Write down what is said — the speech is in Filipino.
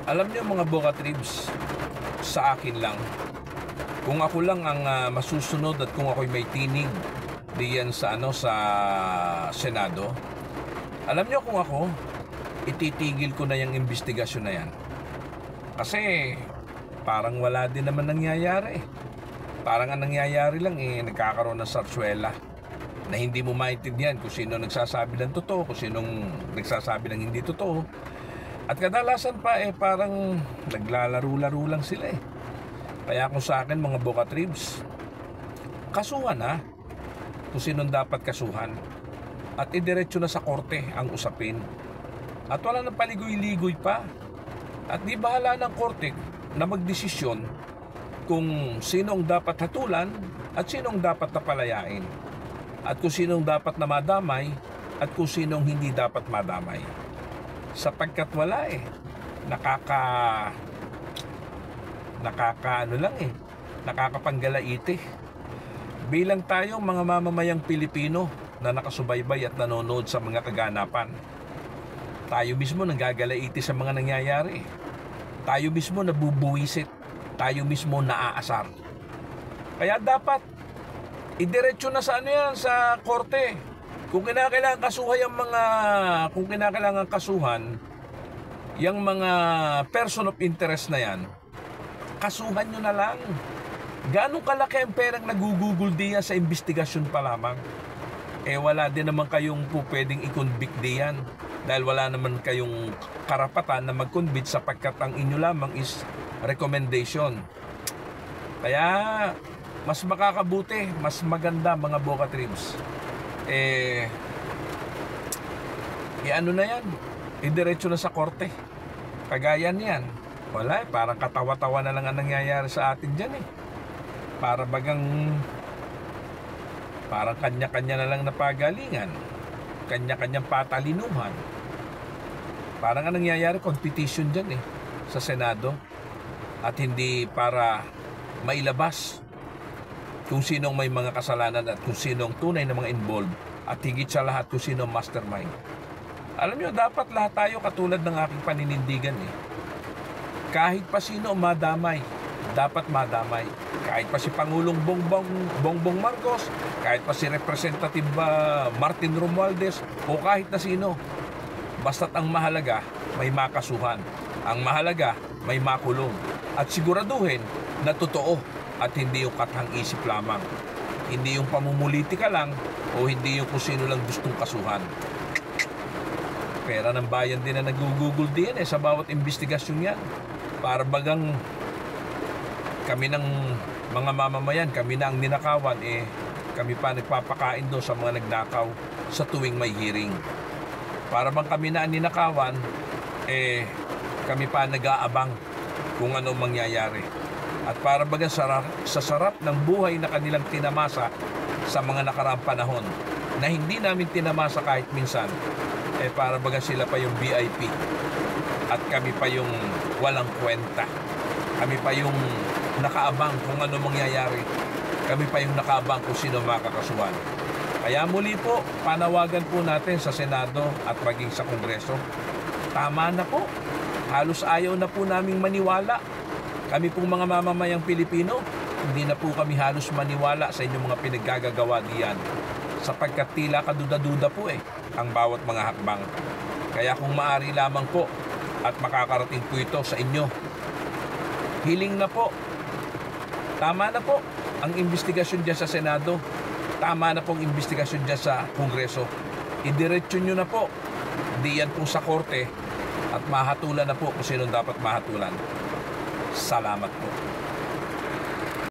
Alam niyo mga Boka Tribs, sa akin lang, kung ako lang ang masusunod at kung ako'y may tinig diyan sa sa Senado, alam niyo kung ako, ititigil ko na yung investigasyon na yan. Kasi parang wala din naman nangyayari. Parang ang nangyayari lang nagkakaroon ng sarsuela na hindi mo maintindihan kung sino nagsasabi ng totoo, kung sinong nagsasabi ng hindi totoo. At kadalasan pa parang naglalaro-laro lang sila Kaya kung sa akin mga Boka Tribs, kasuhan na kung sinong dapat kasuhan. At idiretso na sa korte ang usapin. At wala nang paligoy-ligoy pa. At di bahala ng korte na magdesisyon kung sinong dapat hatulan at sinong dapat napalayain. At kung sinong dapat na madamay at kung sinong hindi dapat madamay. Sapagkat wala nakakapanggalaite. Bilang tayong mga mamamayang Pilipino na nakasubaybay at nanonood sa mga kaganapan, tayo mismo nanggagalaite sa mga nangyayari. Tayo mismo nabubuwisit. Tayo mismo naaasar. Kaya dapat idiretso na sa sa korte. Kung kinakailangan kasuhan yung mga person of interest na yan, kasuhan nyo na lang. Gaano kalaki ang perang nagugugol diyan sa investigasyon pa lamang? Wala din naman kayong pwedeng i-convict diyan dahil wala naman kayong karapatan na mag-convict sapagkat ang inyo lamang is recommendation. Kaya mas makakabuti, mas maganda mga Boka Tribs. Ano na yan? Idiretso na sa korte. Kagaya niyan. Wala parang katawa-tawa na lang ang nangyayari sa atin dyan Parang kanya-kanya na lang na pagalingan. Kanya-kanyang patalinuhan. Parang ang nangyayari, competition dyan sa Senado. At hindi para mailabas kung sinong may mga kasalanan at kung sinong tunay na mga involved at higit sa lahat kung sinong mastermind. Alam nyo, dapat lahat tayo katulad ng aking paninindigan Kahit pa sino madamay, dapat madamay. Kahit pa si Pangulong Bongbong Marcos, kahit pa si Representative Martin Romualdez, o kahit na sino. Basta't ang mahalaga, may makasuhan. Ang mahalaga, may makulong. At siguraduhin na totoo at hindi yung katang isip lamang. Hindi yung pamumulitika lang o hindi yung kung sino lang gustong kasuhan. Pera ng bayan din na nagugugol din sa bawat investigasyon yan. Para bagang kami ng mga mamamayan, kami na ang ninakawan, kami pa nagpapakain doon sa mga nagnakaw sa tuwing may hearing. Para bang kami na ang ninakawan, kami pa nag-aabang kung ano mangyayari. At para baga sa sarap ng buhay na kanilang tinamasa sa mga nakaraang panahon na hindi namin tinamasa kahit minsan, para baga sila pa yung VIP at kami pa yung walang kwenta. Kami pa yung nakaabang kung ano mangyayari. Kami pa yung nakaabang kung sino makakasuhan. Kaya muli po, panawagan po natin sa Senado at maging sa Kongreso. Tama na po. Halos ayaw na po naming maniwala. Kami pong mga mamamayang Pilipino, hindi na po kami halos maniwala sa inyong mga pinaggagawa diyan. Sapagkat tila kaduda-duda po ang bawat mga hakbang. Kaya kung maaari lamang po at makakarating po ito sa inyo, hiling na po. Tama na po ang investigasyon dyan sa Senado. Tama na pong investigasyon dyan sa Kongreso. Idiretso nyo na po. Diyan po sa korte at mahatulan na po kung sino dapat mahatulan. Salamat po.